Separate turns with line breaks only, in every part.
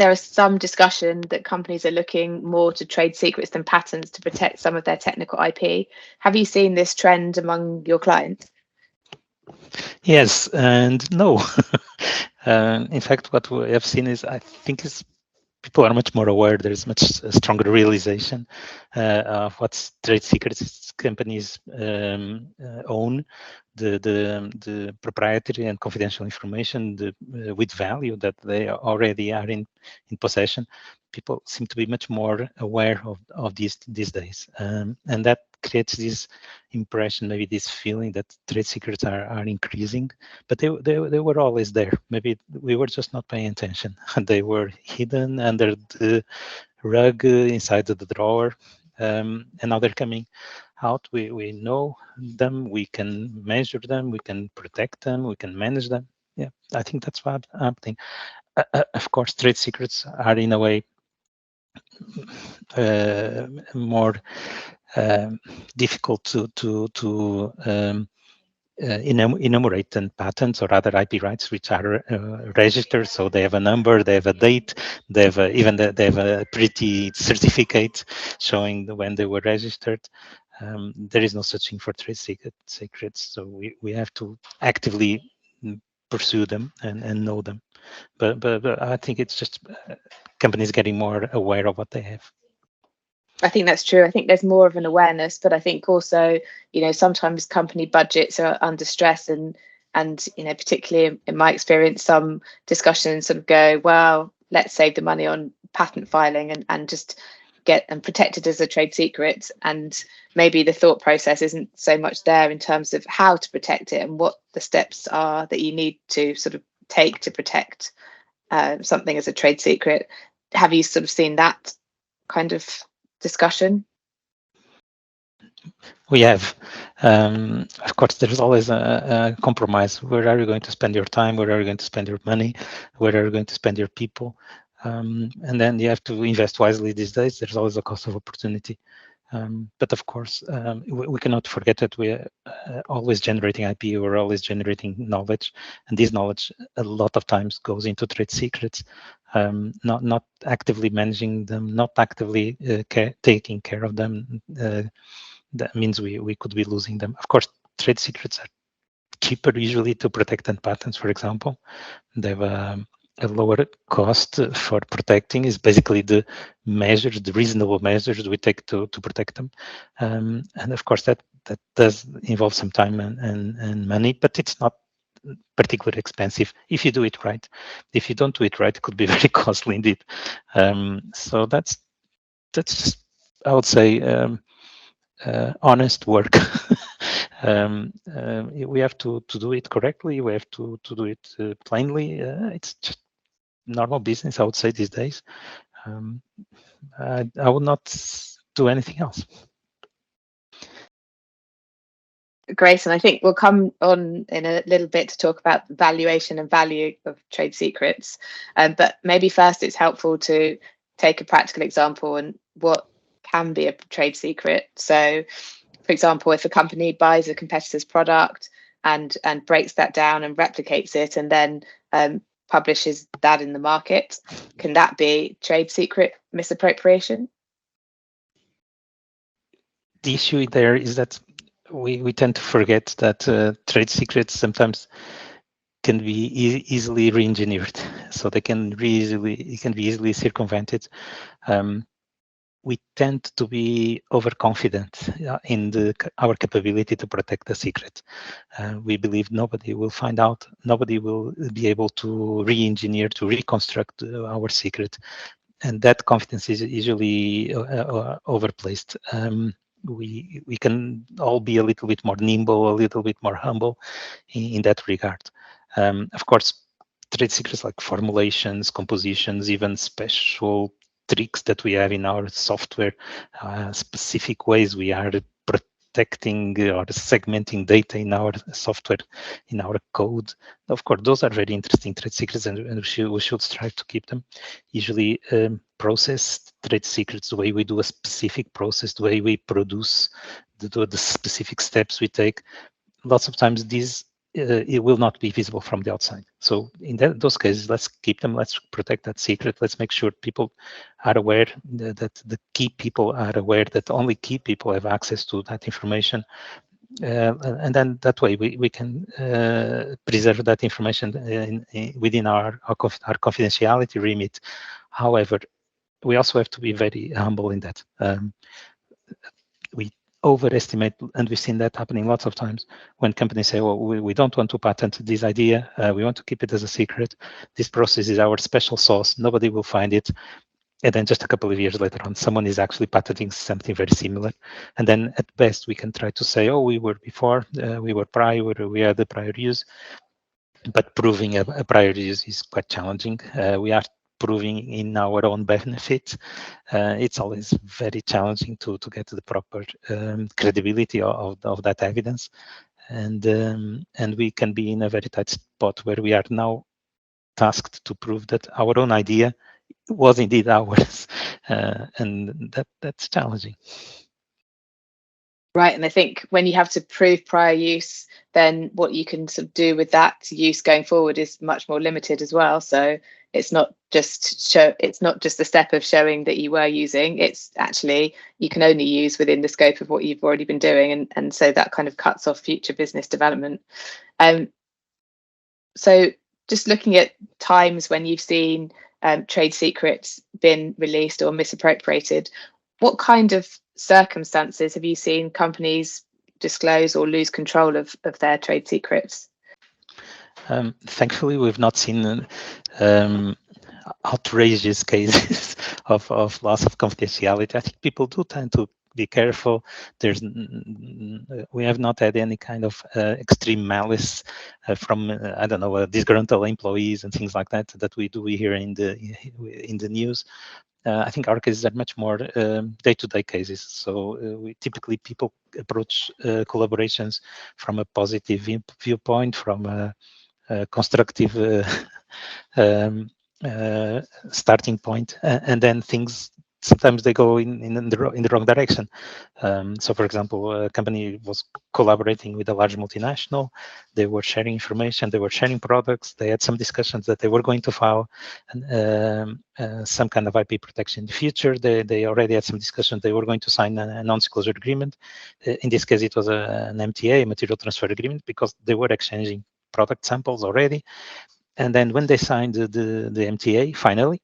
there is some discussion that companies are looking more to trade secrets than patents to protect some of their technical IP. Have you seen this trend among your clients?
Yes and no. In fact, what we have seen is, I think, is people are much more aware. There's much stronger realization of what trade secrets companies own, the proprietary and confidential information with value that they already are in possession. People seem to be much more aware of these days, and that creates this impression, maybe this feeling that trade secrets are increasing, but they were always there. Maybe we were just not paying attention. They were hidden under the rug, inside the drawer, and now they're coming out. We know them, we can measure them, we can protect them, we can manage them. Yeah, I think that's what I'm thinking. Of course, trade secrets are in a way more difficult to enumerate than patents or other IP rights, which are registered. So they have a number, they have a date, they have they have a pretty certificate showing when they were registered. There is no such thing for trade secrets, so we have to actively pursue them and know them. But I think it's just companies getting more aware of what they have.
I think that's true. I think there's more of an awareness, but I think also, sometimes company budgets are under stress, and particularly in my experience, some discussions sort of go, well, let's save the money on patent filing and just get and protect it as a trade secret. And maybe the thought process isn't so much there in terms of how to protect it and what the steps are that you need to sort of take to protect something as a trade secret. Have you sort of seen that kind of discussion?
We have. Of course, there's always a compromise. Where are you going to spend your time? Where are you going to spend your money? Where are you going to spend your people? And then you have to invest wisely these days. There's always a cost of opportunity. But of course, we cannot forget that we're always generating IP, we're always generating knowledge, and this knowledge a lot of times goes into trade secrets, not actively managing them, not actively taking care of them. That means we could be losing them. Of course, trade secrets are cheaper usually to protect than patents, for example. They have a lower cost for protecting, is basically the measures, the reasonable measures we take to protect them. And of course, that does involve some time and money, but it's not particularly expensive if you do it right. If you don't do it right, it could be very costly indeed. So that's just, I would say, honest work. We have to do it correctly. We have to do it plainly. It's just normal business, I would say, these days. I would not do anything else.
Great, and I think we'll come on in a little bit to talk about valuation and value of trade secrets. But maybe first it's helpful to take a practical example and what can be a trade secret. So, for example, if a company buys a competitor's product and breaks that down and replicates it and then publishes that in the market, can that be trade secret misappropriation?
The issue there is that we tend to forget that trade secrets sometimes can be easily re-engineered, so it can be easily circumvented. We tend to be overconfident in our capability to protect the secret. We believe nobody will find out, nobody will be able to re-engineer, to reconstruct our secret, and that confidence is usually overplaced. We can all be a little bit more nimble, a little bit more humble in that regard. Of course, trade secrets like formulations, compositions, even special tricks that we have in our software, specific ways we are protecting or segmenting data in our software, in our code. Of course, those are very interesting trade secrets, and we should strive to keep them. Usually, process trade secrets, the way we do a specific process, the way we produce, the specific steps we take. Lots of times these it will not be visible from the outside. So in those cases, let's keep them, let's protect that secret, let's make sure people are aware, that the key people are aware that only key people have access to that information. And then that way we can preserve that information within our confidentiality remit. However, we also have to be very humble in that. We overestimate, and we've seen that happening lots of times when companies say, well, we don't want to patent this idea, we want to keep it as a secret. This process is our special sauce, nobody will find it. And then just a couple of years later on, someone is actually patenting something very similar. And then at best, we can try to say, oh, we were before, we were prior, we had the prior use. But proving a prior use is quite challenging. We are proving in our own benefit. It's always very challenging to get the proper credibility of that evidence. And we can be in a very tight spot where we are now tasked to prove that our own idea was indeed ours, and that's challenging.
Right, and I think when you have to prove prior use, then what you can sort of do with that use going forward is much more limited as well. So it's not just the step of showing that you were using. It's actually you can only use within the scope of what you've already been doing, and so that kind of cuts off future business development. So just looking at times when you've seen trade secrets been released or misappropriated, what kind of circumstances have you seen companies disclose or lose control of their trade secrets?
Thankfully, we've not seen outrageous cases of loss of confidentiality. I think people do tend to be careful. We have not had any kind of extreme malice from I don't know, disgruntled employees and things like that we hear in the news. I think our cases are much more day-to-day cases. So we typically people approach collaborations from a positive viewpoint, from a constructive starting point, and then things sometimes they go in the wrong direction. So, for example, a company was collaborating with a large multinational. They were sharing information. They were sharing products. They had some discussions that they were going to file some kind of IP protection in the future. They already had some discussions. They were going to sign a non-disclosure agreement. In this case, it was an MTA, a material transfer agreement, because they were exchanging product samples already. And then when they signed the MTA, finally,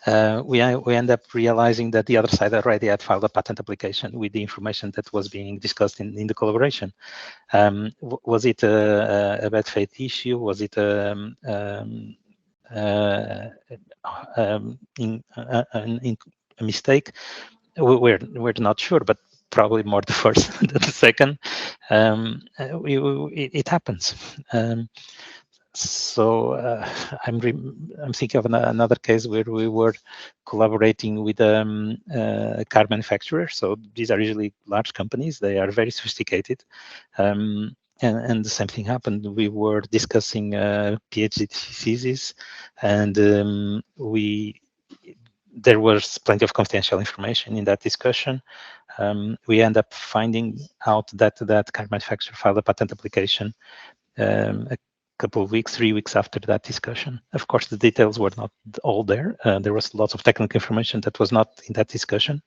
we end up realizing that the other side already had filed a patent application with the information that was being discussed in the collaboration. Was it a bad faith issue? Was it a mistake? We're not sure, but probably more the first than the second. It happens. So I'm thinking of another case where we were collaborating with a car manufacturer. So these are usually large companies. They are very sophisticated. And the same thing happened. We were discussing PhD thesis, and there was plenty of confidential information in that discussion. We end up finding out that car manufacturer filed a patent application a couple of weeks, 3 weeks after that discussion. Of course, the details were not all there. There was lots of technical information that was not in that discussion.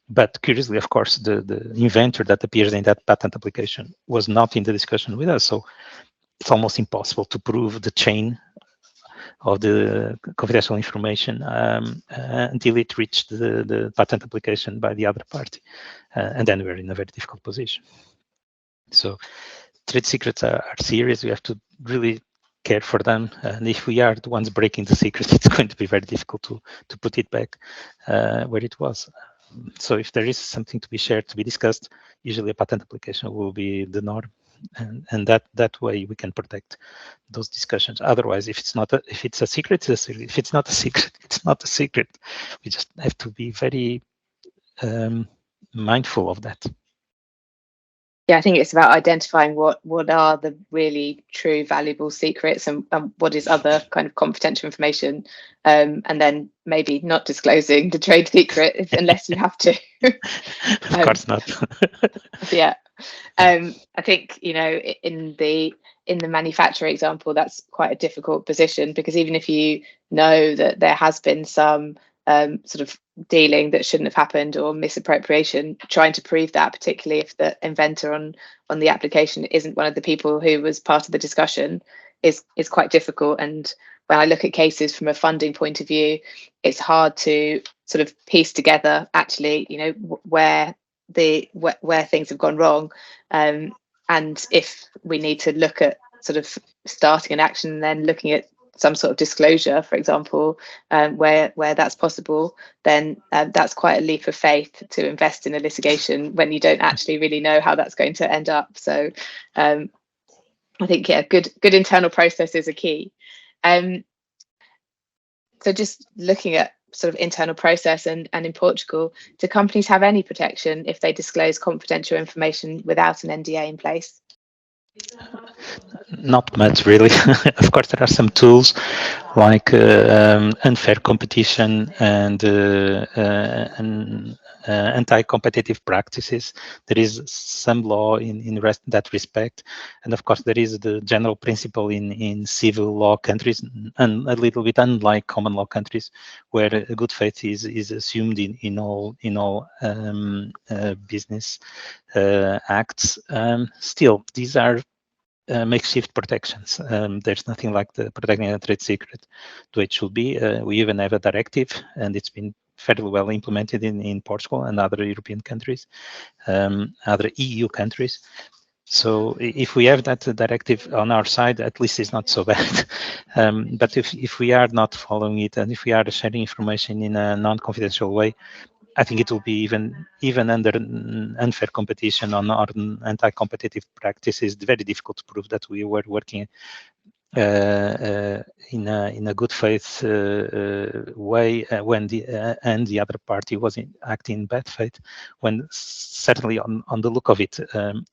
But curiously, of course, the inventor that appears in that patent application was not in the discussion with us. So it's almost impossible to prove the chain of the confidential information until it reached the patent application by the other party. And then we're in a very difficult position. So trade secrets are serious. We have to really care for them. And if we are the ones breaking the secret, it's going to be very difficult to put it back where it was. So if there is something to be shared, to be discussed, usually a patent application will be the norm. And that way we can protect those discussions. Otherwise, if it's a secret, it's a secret. If it's not a secret, it's not a secret. We just have to be very mindful of that.
Yeah, I think it's about identifying what are the really true valuable secrets and what is other kind of confidential information, and then maybe not disclosing the trade secret unless you have to.
Of course not.
Yeah. I think, in the manufacturer example, that's quite a difficult position, because even if you know that there has been some sort of dealing that shouldn't have happened or misappropriation, trying to prove that, particularly if the inventor on the application isn't one of the people who was part of the discussion, is quite difficult. And when I look at cases from a funding point of view, it's hard to sort of piece together actually, where things have gone wrong, and if we need to look at sort of starting an action and then looking at some sort of disclosure, for example, where that's possible, then that's quite a leap of faith to invest in a litigation when you don't actually really know how that's going to end up. So I think, good internal processes are key. So just looking at sort of internal process, and in Portugal, do companies have any protection if they disclose confidential information without an NDA in place?
Not much, really. Of course, there are some tools like unfair competition and anti-competitive practices. There is some law in that respect, and of course, there is the general principle in civil law countries, and a little bit unlike common law countries, where good faith is assumed in all business acts. Still, these are makeshift protections. There's nothing like the protecting a trade secret the way it should be. We even have a directive, and it's been fairly well implemented in Portugal and other European countries, other EU countries. So if we have that directive on our side, at least it's not so bad. But if we are not following it, and if we are sharing information in a non-confidential way, I think it will be even under unfair competition on anti-competitive practices, very difficult to prove that we were working in a good faith way when the other party was acting in bad faith, when certainly on the look of it,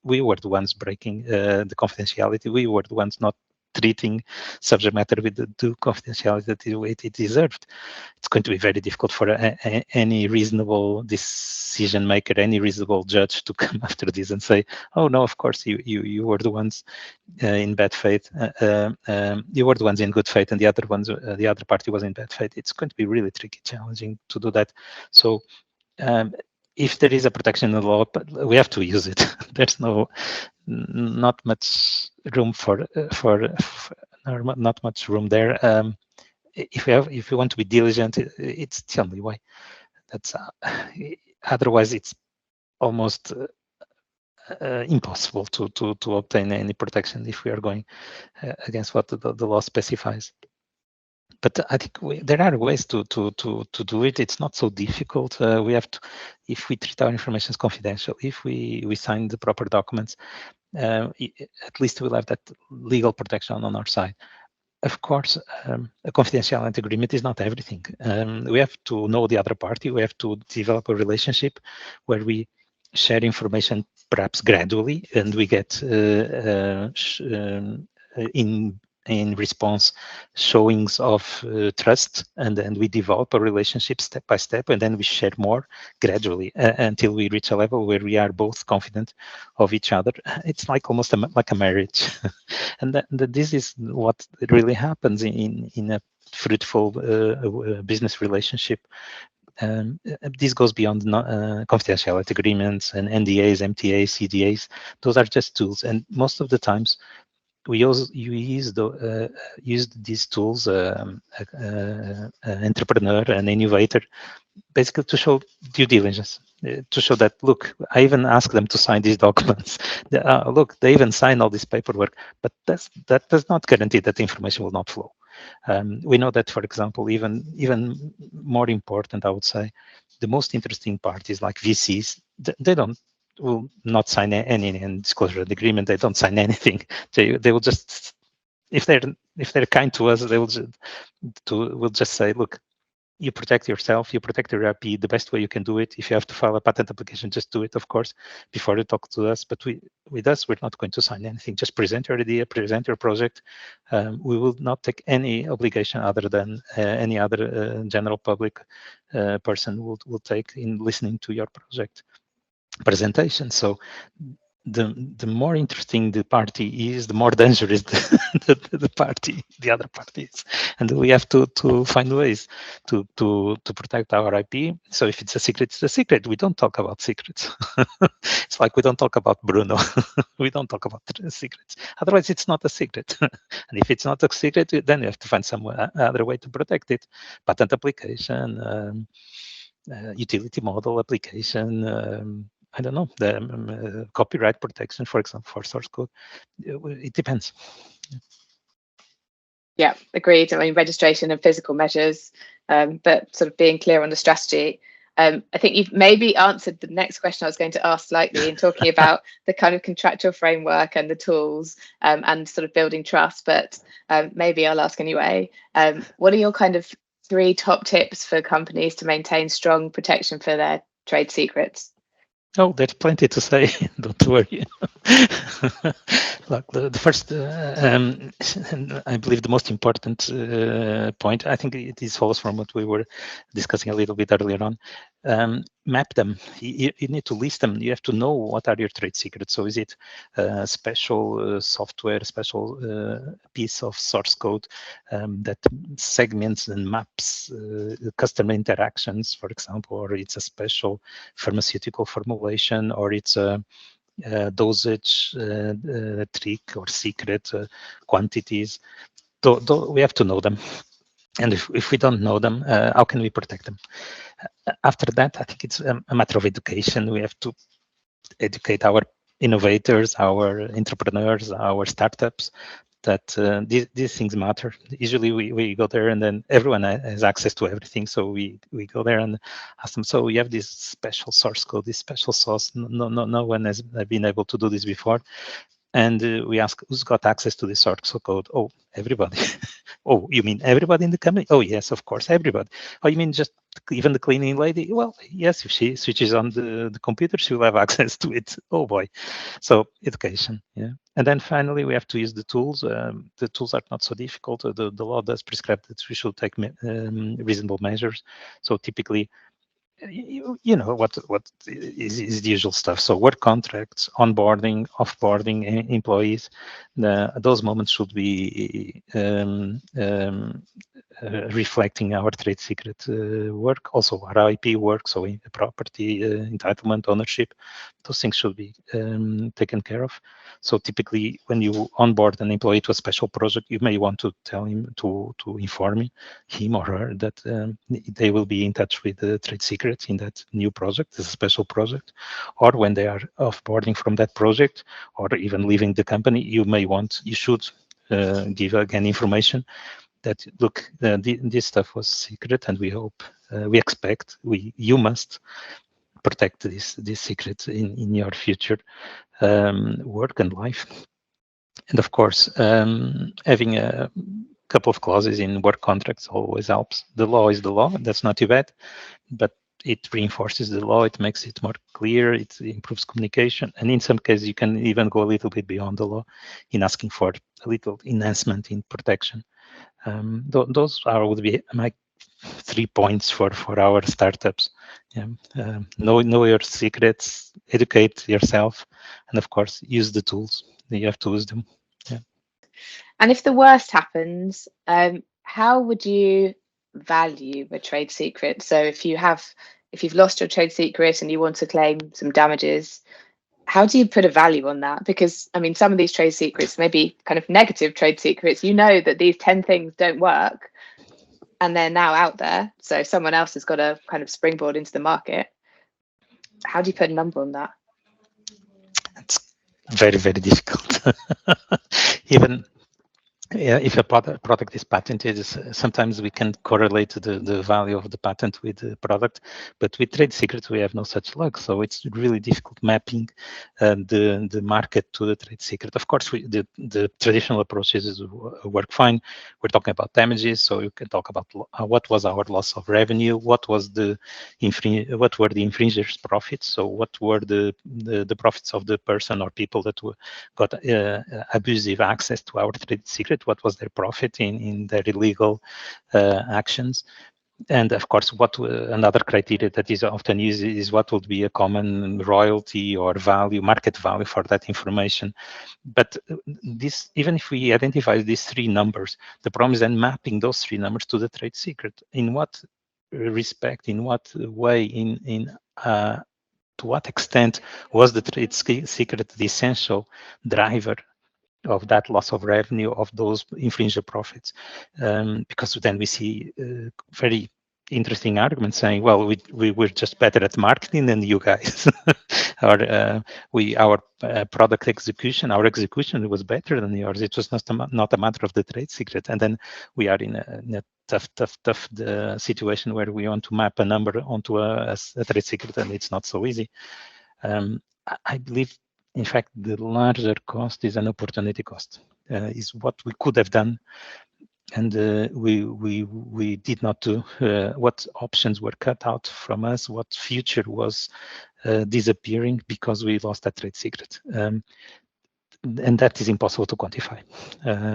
we were the ones breaking the confidentiality. We were the ones not treating subject matter with the due confidentiality that it deserved. It's going to be very difficult for any reasonable decision maker, any reasonable judge to come after this and say, "Oh no, of course you were the ones in bad faith. You were the ones in good faith, and the other party was in bad faith." It's going to be really tricky, challenging to do that. So. If there is a protection in the law, but we have to use it. There's not much room for not much room there. If we want to be diligent, it's the only way. That's otherwise it's almost impossible to obtain any protection if we are going against what the law specifies. But I think there are ways to do it. It's not so difficult. We have to, if we treat our information as confidential, if we sign the proper documents, at least we'll have that legal protection on our side. Of course, a confidentiality agreement is not everything. We have to know the other party. We have to develop a relationship where we share information, perhaps gradually, and we get in response showings of trust, and then we develop a relationship step by step, and then we share more gradually until we reach a level where we are both confident of each other. It's like almost like a marriage. And this is what really happens in a fruitful business relationship. This goes beyond confidentiality agreements and NDAs, MTAs, CDAs. Those are just tools, and most of the times we used these tools, an entrepreneur, an innovator, basically to show due diligence, to show that, look, I even asked them to sign these documents. Look, they even sign all this paperwork, but that does not guarantee that the information will not flow. We know that, for example, even more important, I would say, the most interesting parties like VCs, they will not sign any disclosure agreement. They don't sign anything. They will just, if they're kind to us, they will just say, look, you protect yourself, you protect your IP the best way you can do it. If you have to file a patent application, just do it, of course, before you talk to us. But with us, we're not going to sign anything. Just present your idea, present your project. We will not take any obligation other than any other general public person will take in listening to your project presentation. So the more interesting the party is, the more dangerous the other party is, and we have to find ways to protect our IP. So if it's a secret, it's a secret. We don't talk about secrets. It's like we don't talk about Bruno. We don't talk about secrets. Otherwise, it's not a secret. And if it's not a secret, then you have to find some other way to protect it. Patent application, utility model application. I don't know, the copyright protection, for example, for source code. It depends.
Yeah, agreed. I mean, registration and physical measures, but sort of being clear on the strategy. I think you've maybe answered the next question I was going to ask slightly in talking about the kind of contractual framework and the tools and sort of building trust, but maybe I'll ask anyway. What are your kind of 3 top tips for companies to maintain strong protection for their trade secrets?
Oh, there's plenty to say. Don't worry. Look, the first, I believe the most important point, I think it follows from what we were discussing a little bit earlier on. Map them. You need to list them. You have to know what are your trade secrets. So is it special software, special piece of source code that segments and maps customer interactions, for example, or it's a special pharmaceutical formulation, or it's a dosage trick or secret quantities. We have to know them. And if we don't know them, how can we protect them? After that, I think it's a matter of education. We have to educate our innovators, our entrepreneurs, our startups, that these things matter. Usually we go there and then everyone has access to everything. So we go there and ask them, so we have this special source code, this special source. No one has been able to do this before. And we ask, who's got access to this source code? Oh, everybody. Oh, you mean everybody in the company? Oh, yes, of course, everybody. Oh, you mean just even the cleaning lady? Well, yes, if she switches on the computer, she will have access to it. Oh, boy. So education, yeah. And then finally, we have to use the tools. The tools are not so difficult. The law does prescribe that we should take reasonable measures. So typically, you know what is the usual stuff. So work contracts, onboarding, offboarding employees, those moments should be reflecting our trade secret work, also our IP work, so property entitlement, ownership. Those things should be taken care of. So typically, when you onboard an employee to a special project, you may want to tell him to inform him or her that they will be in touch with the trade secrets in that new project, as a special project, or when they are offboarding from that project, or even leaving the company, you should give again information that look, this stuff was secret, and you must protect this secret in your future work and life. And of course, having a couple of clauses in work contracts always helps. The law is the law, that's not too bad, but it reinforces the law, it makes it more clear, it improves communication, and in some cases you can even go a little bit beyond the law in asking for a little enhancement in protection. Those would be my 3 points for our startups. Yeah. Know your secrets, educate yourself, and of course use the tools. You have to use them. Yeah.
And if the worst happens, how would you value a trade secret? So if you've lost your trade secret and you want to claim some damages, how do you put a value on that? Because I mean, some of these trade secrets may be kind of negative trade secrets. You know that these 10 things don't work and they're now out there. So someone else has got a kind of springboard into the market. How do you put a number on that?
It's very, very difficult. Even if a product is patented, sometimes we can correlate the value of the patent with the product, but with trade secrets we have no such luck. So it's really difficult mapping the market to the trade secret. Of course, the traditional approaches work fine. We're talking about damages, so you can talk about what was our loss of revenue, what were the infringer's profits, so what were the profits of the person or people that got abusive access to our trade secret. What was their profit in their illegal actions? And of course, what another criteria that is often used is what would be a common royalty or value, market value for that information. But this, even if we identify these three numbers, the problem is then mapping those three numbers to the trade secret. In what respect, in what way, to what extent was the trade secret the essential driver of that loss of revenue, of those infringer profits? Because then we see very interesting arguments saying, well, we were just better at marketing than you guys, or our product execution, our execution was better than yours. It was not a matter of the trade secret. And then we are in a tough situation where we want to map a number onto a trade secret, and it's not so easy. I believe, in fact, the larger cost is an opportunity cost, is what we could have done, and we did not do. What options were cut out from us? What future was disappearing because we lost that trade secret? And that is impossible to quantify.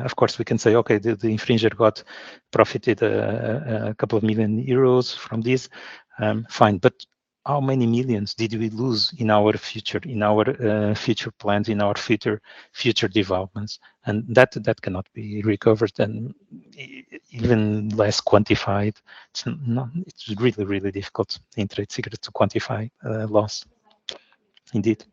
Of course, we can say, okay, the infringer profited a couple of million euros from this, fine, but how many millions did we lose in our future plans, in our future developments? And that cannot be recovered, and even less quantified. It's really difficult in trade secrets to quantify loss. Indeed.